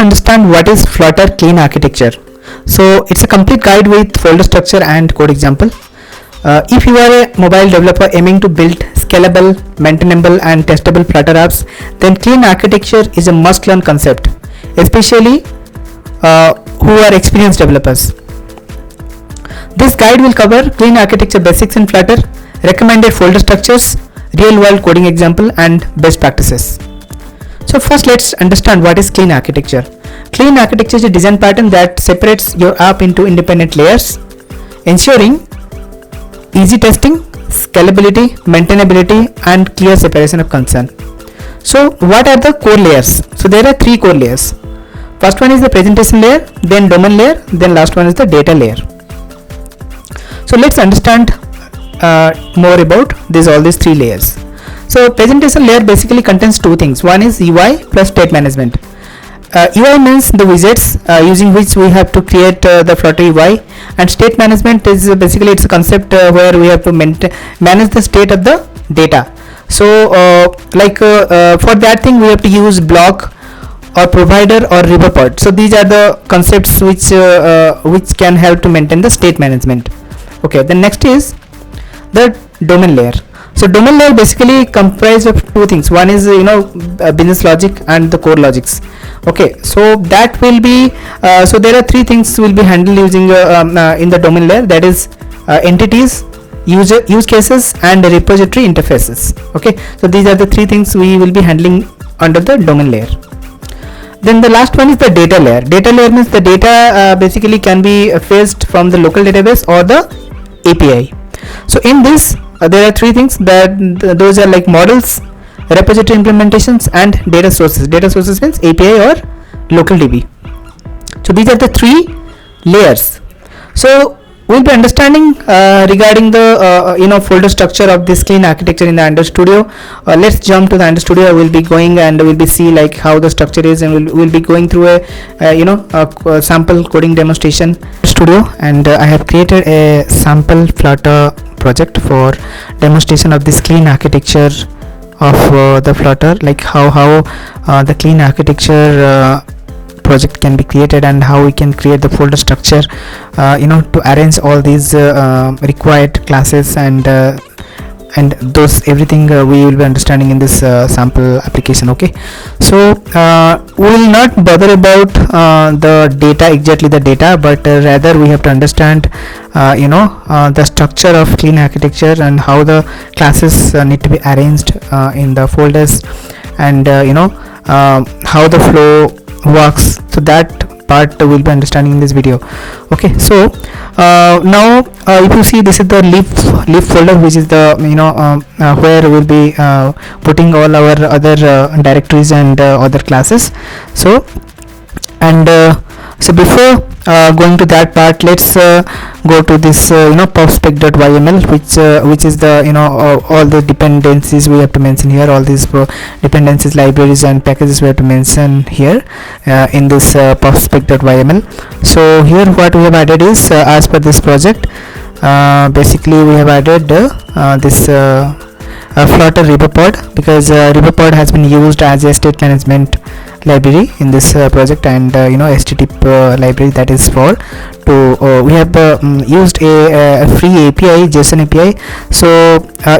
Understand what is Flutter Clean Architecture. So it's a complete guide with folder structure and code example. If you are a mobile developer aiming to build scalable, maintainable and testable Flutter apps, then clean architecture is a must-learn concept, especially who are experienced developers. This guide will cover clean architecture basics in Flutter, recommended folder structures, real-world coding example and best practices. So first let's understand what is clean architecture. Clean architecture is a design pattern that separates your app into independent layers, ensuring easy testing, scalability, maintainability and clear separation of concern. So what are the core layers? So there are three core layers. First one is the presentation layer, then domain layer, then last one is the data layer. So let's understand more about all these three layers. So presentation layer basically contains two things. One is UI plus state management. UI means the widgets using which we have to create the Flutter UI, and state management is basically it's a concept where we have to manage the state of the data. So for that thing we have to use Bloc or provider or Riverpod. So these are the concepts which can help to maintain the state management. Okay, the next is the domain layer. So domain layer basically comprised of two things. One is business logic and the core logics. Okay, so that will be so there are three things will be handled using in the domain layer, that is entities, use cases and repository interfaces. Okay, so these are the three things we will be handling under the domain layer. Then the last one is the data layer. Data layer means the data basically can be fetched from the local database or the API. So in this there are three things that those are like models, repository implementations and data sources. Data sources means API or local DB. So these are the three layers. So we'll be understanding regarding the folder structure of this clean architecture in the Android Studio. Let's jump to the Android Studio. We'll be going and we'll be see like how the structure is, and we'll be going through a sample coding demonstration studio, and I have created a sample Flutter project for demonstration of this clean architecture of the Flutter, like how the clean architecture project can be created and how we can create the folder structure to arrange all these required classes and those everything we will be understanding in this sample application. Okay, so we will not bother about the data, exactly the data, but rather we have to understand the structure of clean architecture and how the classes need to be arranged in the folders, and how the flow works. So that part we'll be understanding in this video. Okay, so now if you see, this is the leaf folder, which is the where we'll be putting all our other directories and other classes. So so before going to that part, let's go to this pubspec.yml, which is the all the dependencies we have to mention here. All these dependencies, libraries and packages we have to mention here in this pubspec.yml. So here what we have added is as per this project, basically we have added this Flutter Riverpod, because Riverpod has been used as a state management library in this project, and HTTP library that is for to we have used a free API, JSON API. So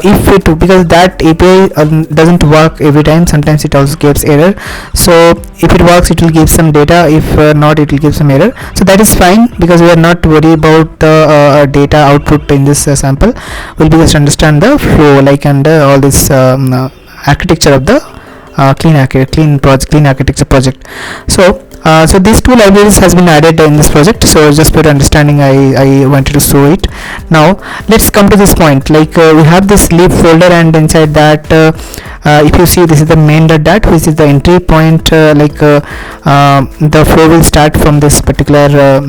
if because that API doesn't work every time, sometimes it also gives error. So if it works, it will give some data, if not, it will give some error. So that is fine, because we are not worried about the data output in this sample. We'll just understand the flow, like, and all this architecture of the clean architecture project. So these two libraries has been added in this project. So just for understanding, I wanted to show it. Now let's come to this point, like we have this leaf folder, and inside that if you see, this is the main.dat, which is the entry point, the flow will start from this particular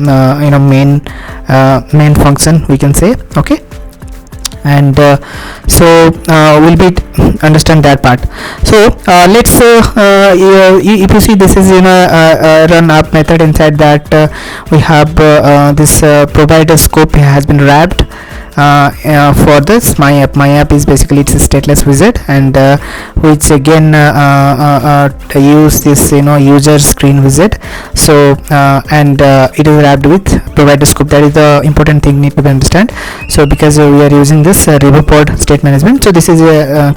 main function, we can say. Okay, and so we'll be understand that part. So let's if you see, this is run up method. Inside that we have this provider scope has been wrapped for this my app is basically it's a stateless widget, and which again use this user screen widget. So and it is wrapped with provider scope. That is the important thing need to be understand. So because we are using this Riverpod state management, so this is a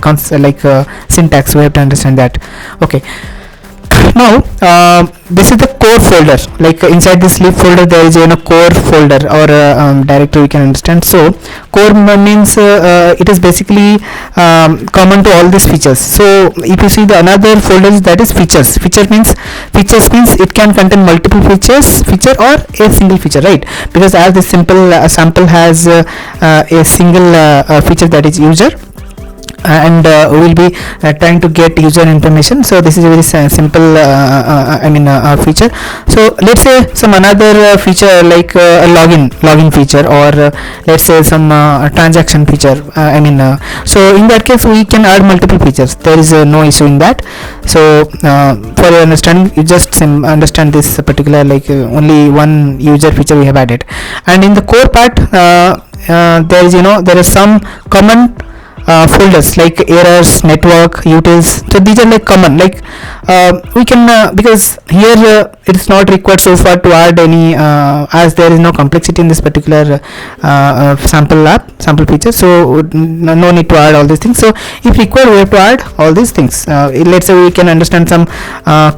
syntax, we have to understand that. Okay, now this is the core folder. Like inside this lib folder there is a core folder or directory, we can understand. So core means it is basically common to all these features. So if you see the another folder, that is features. Features means it can contain multiple features or a single feature, right? Because as this simple sample has a single feature, that is user, and we will be trying to get user information. So this is a very simple feature. So let's say some another feature like a login feature, or let's say some transaction feature. So in that case we can add multiple features. There is no issue in that. So for your understanding, you just understand this particular only one user feature we have added. And in the core part there is there is some common folders like errors, network, utils. So these are like common, we can because here it is not required so far to add any as there is no complexity in this particular sample feature. So no need to add all these things. So if required, we have to add all these things. Let's say we can understand some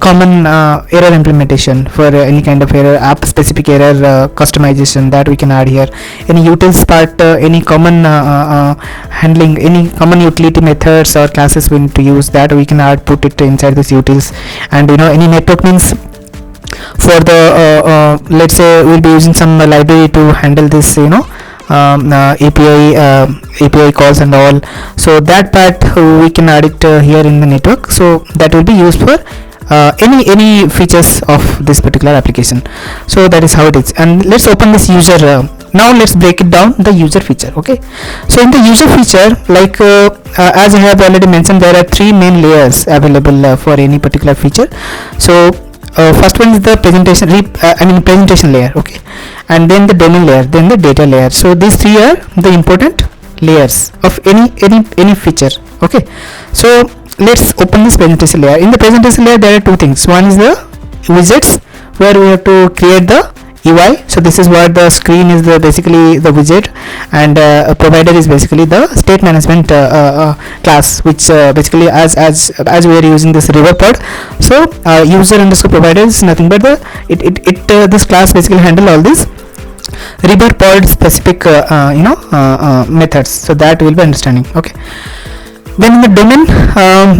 common error implementation for any kind of error, app specific error customization, that we can add here. Any utils part, any common handling, any common utility methods or classes we need to use, that we can add, put it inside this utils. And any network means for the let's say we'll be using some library to handle this API calls and all. So that part we can add it here in the network. So that will be used for any features of this particular application. So that is how it is. And let's open this user. Now let's break it down, the user feature. Okay, so in the user feature, as I have already mentioned, there are three main layers available for any particular feature. So first one is the presentation layer. Okay, and then the domain layer, then the data layer. So these three are the important layers of any feature. Okay, so let's open this presentation layer. In the presentation layer there are two things. One is the widgets, where we have to create the UI. So this is what the screen is, basically the widget, and provider is basically the state management class, which basically as we are using this Riverpod. So user underscore provider is nothing but this class basically handle all these Riverpod specific methods. So that will be understanding. Okay, then in the domain,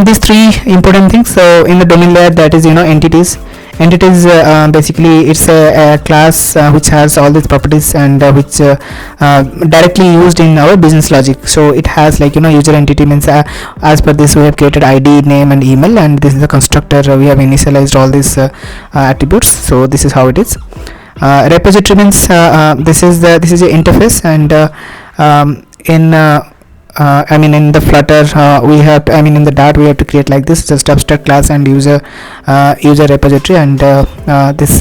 these three important things. So in the domain layer, that is entities. Basically it's a class which has all these properties, and which directly used in our business logic. So it has user entity means as per this we have created ID, name and email, and this is the constructor. We have initialized all these attributes. So this is how it is. Repository means this is the interface, and in the Flutter we have to, in the Dart we have to create like this, just abstract class and user repository, and this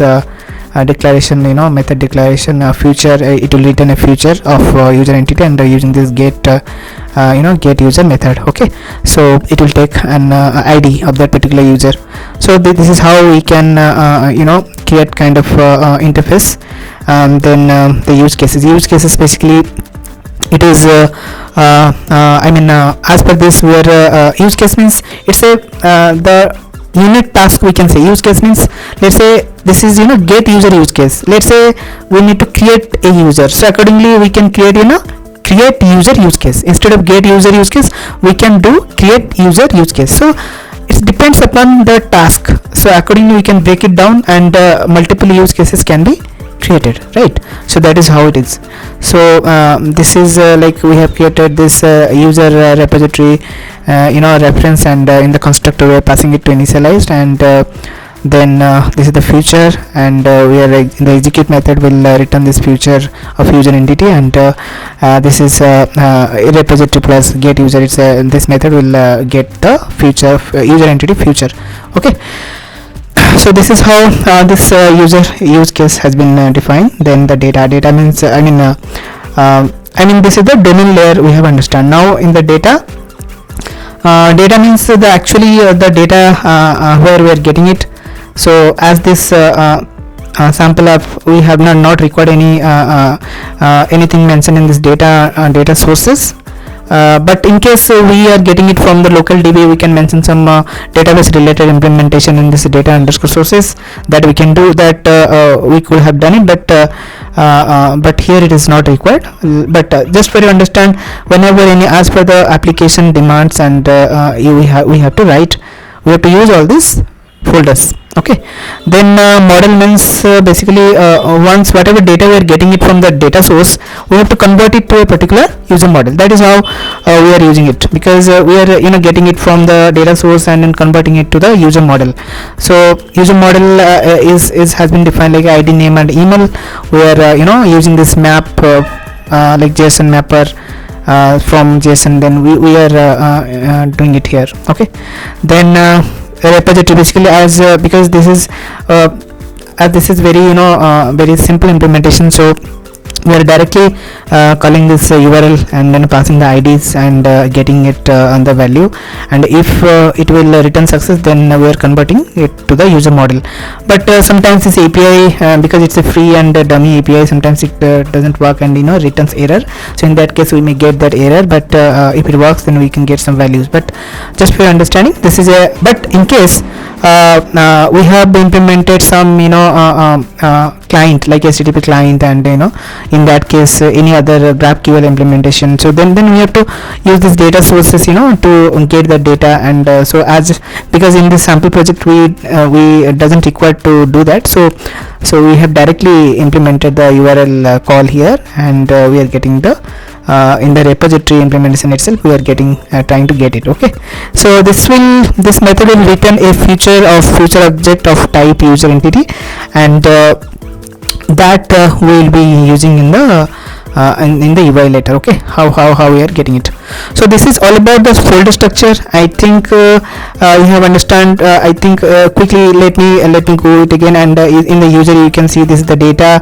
declaration, method declaration, future, it will return a future of user entity, and using this get user method. Okay, so it will take an ID of that particular user. So this is how we can create kind of interface. Then the use cases basically it is as per this, where use case means it's a the unit task, we can say. Use case means, let's say this is get user use case. Let's say we need to create a user, so accordingly we can create create user use case. Instead of get user use case, we can do create user use case. So it depends upon the task. So accordingly we can break it down, and multiple use cases can be created, right? So that is how it is. So this is we have created this user repository reference, and in the constructor we are passing it to initialized, and then this is the future, and we are in the execute method will return this future of user entity, and this is repository plus get user. It's this method will get the future of user entity future. Okay, so this is how this user use case has been defined. Then the data means I mean, this is the domain layer we have understand. Now in the data, data means the actually the data where we are getting it. So as this sample app, we have not required any anything mentioned in this data sources. But in case we are getting it from the local DB, we can mention some database related implementation in this data underscore sources that we can do that. We could have done it, but here it is not required. But just for you understand, whenever any as per the application demands, and we have to write, we have to use all these folders. Okay, then model means basically once whatever data we are getting it from the data source, we have to convert it to a particular user model. That is how we are using it, because we are getting it from the data source and then converting it to the user model. So user model is has been defined like ID, name and email. We are using this map like JSON mapper from JSON. Then we are doing it here. Okay, then repository basically as because this is very very simple implementation, so we are directly calling this URL and then passing the IDs and getting it on the value, and if it will return success, then we are converting it to the user model. But sometimes this API, because it's a free and dummy API, sometimes it doesn't work and returns error. So in that case we may get that error, but if it works, then we can get some values. But just for your understanding, this is a, but in case we have implemented some client like HTTP client, and in that case any other GraphQL implementation, so then we have to use this data sources to get the data. And so as because in this sample project we doesn't require to do that, so we have directly implemented the URL call here, and we are getting the in the repository implementation itself, we are getting trying to get it. Okay, so this method will return a future object of type user entity, and that we will be using in the UI later. Okay, how we are getting it. So this is all about the folder structure. I think you have understand. I think quickly let me go it again. And in the user you can see this is the data,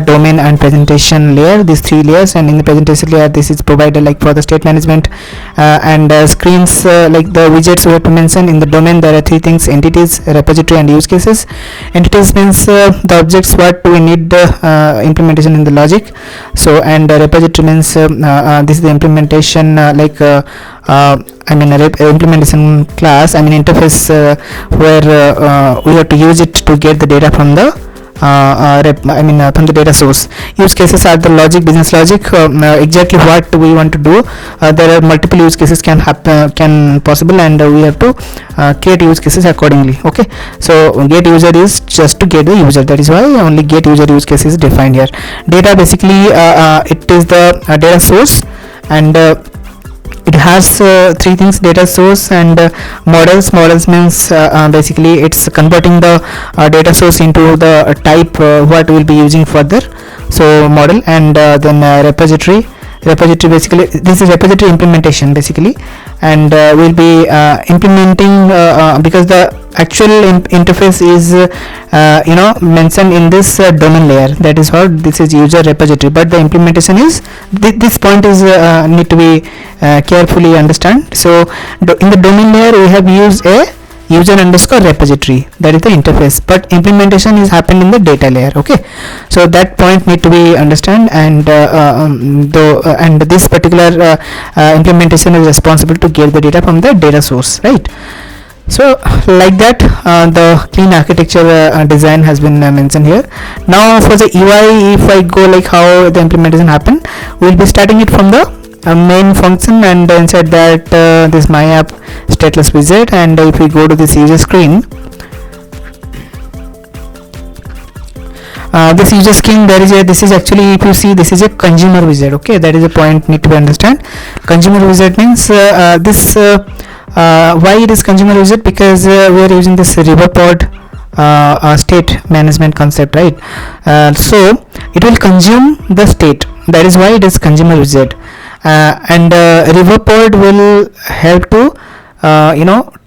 domain and presentation layer, these three layers. And in the presentation layer, this is provided like for the state management and screens, like the widgets we have to mention. In the domain there are three things: entities, repository and use cases. Entities means the objects what we need implementation in the logic. So and repository means this is the implementation implementation class, interface where we have to use it to get the data from the from the data source. Use cases are the logic, business logic, exactly what we want to do. There are multiple use cases can possible, and we have to create use cases accordingly. Okay, so get user is just to get the user, that is why only get user use case is defined here. Data basically it is the data source, and it has three things: data source and models means basically it's converting the data source into the type what we'll be using further, so model. And then repository basically this is repository implementation basically, and we'll be implementing because the actual interface is mentioned in this domain layer, that is how this is user repository, but the implementation is this point is need to be carefully understand. So in the domain layer we have used a user underscore repository, that is the interface, but implementation is happened in the data layer. Okay, so that point need to be understand, and and this particular implementation is responsible to get the data from the data source, right? So like that the clean architecture design has been mentioned here. Now for the UI, if I go like how the implementation happen, we will be starting it from the main function, and inside that this my app stateless widget. And if we go to this user screen, this user screen, this is actually, if you see, this is a consumer widget. Okay, that is a point need to be understand. Consumer widget means this why it is consumer widget, because we are using this Riverpod state management concept, right? So it will consume the state, that is why it is consumer widget. And Riverpod will help to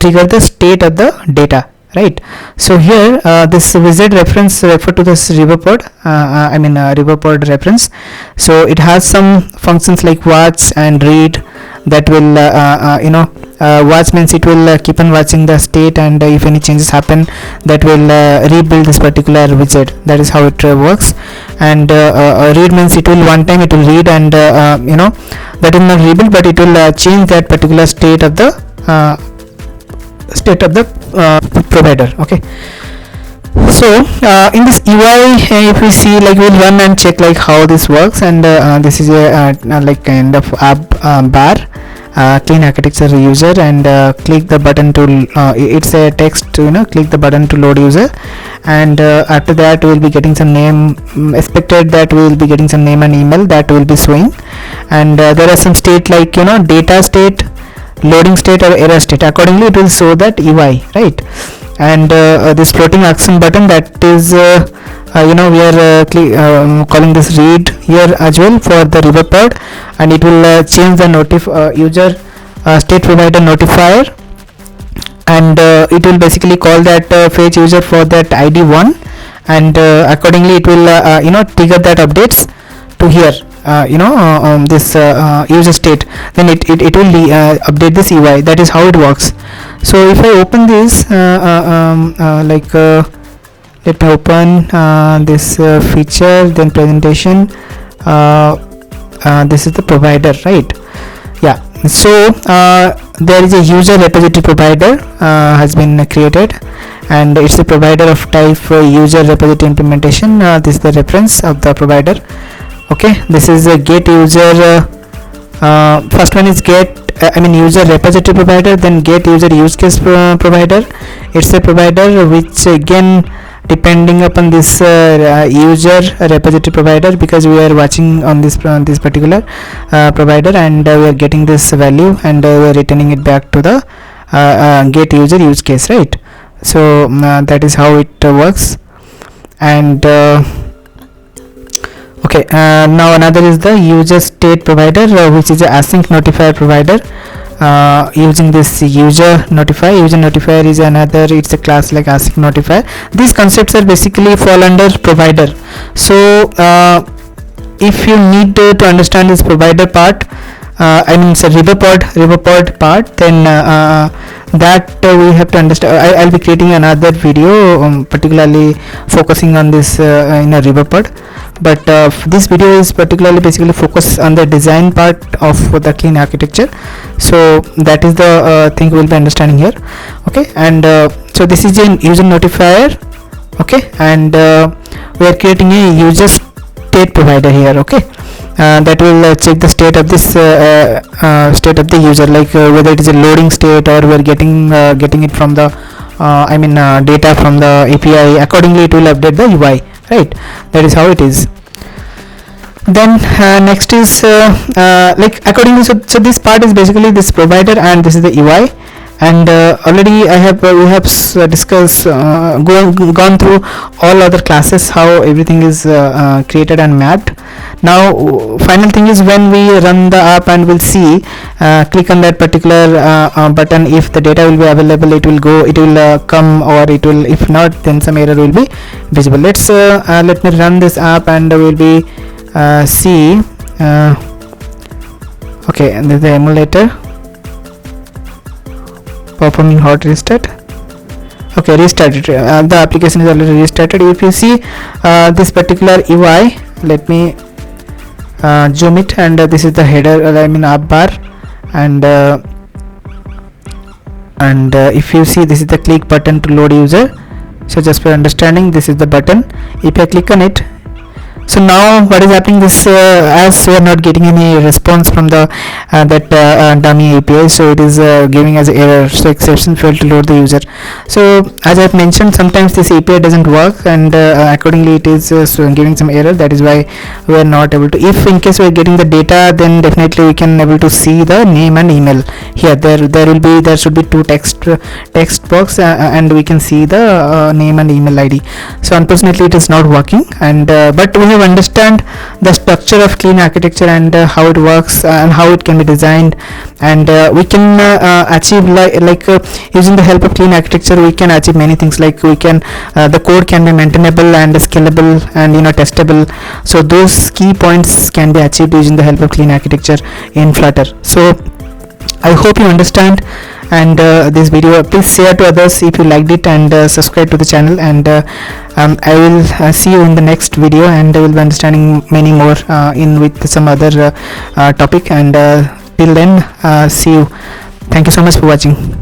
trigger the state of the data. right? So here this wizard reference refer to this Riverpod, Riverpod reference. So it has some functions like watch and read that will watch means it will keep on watching the state, and if any changes happen, that will rebuild this particular widget. That is how it works. And read means it will one time it will read, and that will not rebuild, but it will change that particular state of the provider. Okay, so in this UI, if we see, like, we'll run and check like how this works. And this is a like kind of app bar, clean architecture user, and click the button to it's a text, click the button to load user. And after that we will be getting some name, expected that we will be getting some name and email that will be showing. And there are some state like data state, loading state, or error state. Accordingly it will show that UI, right? And this floating action button, that is we are calling this read here as well for the Riverpod, and it will change the user state provider notifier, and it will basically call that fetch user for that ID 1, and accordingly it will trigger that updates to here this user state. Then it will update this UI. That is how it works. So if I open this let me open this feature, then presentation. This is the provider, right? Yeah. So there is a user repository provider has been created, and it's a provider of type user repository implementation. This is the reference of the provider. Okay, this is a get user. First one is get user repository provider, then get user use case provider. It's a provider which again depending upon this user repository provider, because we are watching on this particular provider, and we are getting this value, and we are returning it back to the get user use case, right? So that is how it works. And okay, now another is the user state provider, which is a async notifier provider. Using this user notifier is another, it's a class like async notifier. These concepts are basically fall under provider. So if you need to understand this provider part, Riverpod part, then that we have to understand. I'll be creating another video particularly focusing on this in a Riverpod, but this video is particularly basically focused on the design part of the clean architecture. So that is the thing we'll be understanding here. Okay, and so this is a user notifier. Okay, and we are creating a user state provider here. Okay, that will check the state of this state of the user, like whether it is a loading state, or we are getting it from the data from the API. Accordingly it will update the UI, right? That is how it is. Then next is like accordingly, so this part is basically this provider, and this is the UI. And already we have discussed gone through all other classes, how everything is created and mapped. Now final thing is, when we run the app and we'll see, click on that particular button, if the data will be available, it will come, or it will, if not, then some error will be visible. Let me run this app, and we'll be see. Okay, and there's the emulator performing hot restart. Okay, restarted. The application is already restarted. If you see this particular UI, let me zoom it, and this is the header, app bar, and if you see, this is the click button to load user. So just for understanding, this is the button. If I click on it, so now what is happening, this as we are not getting any response from the dummy API, so it is giving us error, so exception failed to load the user. So as I've mentioned, sometimes this API doesn't work, and accordingly it is giving some error. That is why we are not able to, if in case we are getting the data, then definitely we can able to see the name and email here. There should be two text box, and we can see the name and email ID. So unfortunately it is not working, and but we have have understand the structure of clean architecture and how it works and how it can be designed, and we can achieve using the help of clean architecture we can achieve many things, like we can the code can be maintainable and scalable and testable. So those key points can be achieved using the help of clean architecture in Flutter. So I hope you understand, and this video please share to others if you liked it, and subscribe to the channel, and I will see you in the next video, and I will be understanding many more in with some other topic, and till then see you. Thank you so much for watching.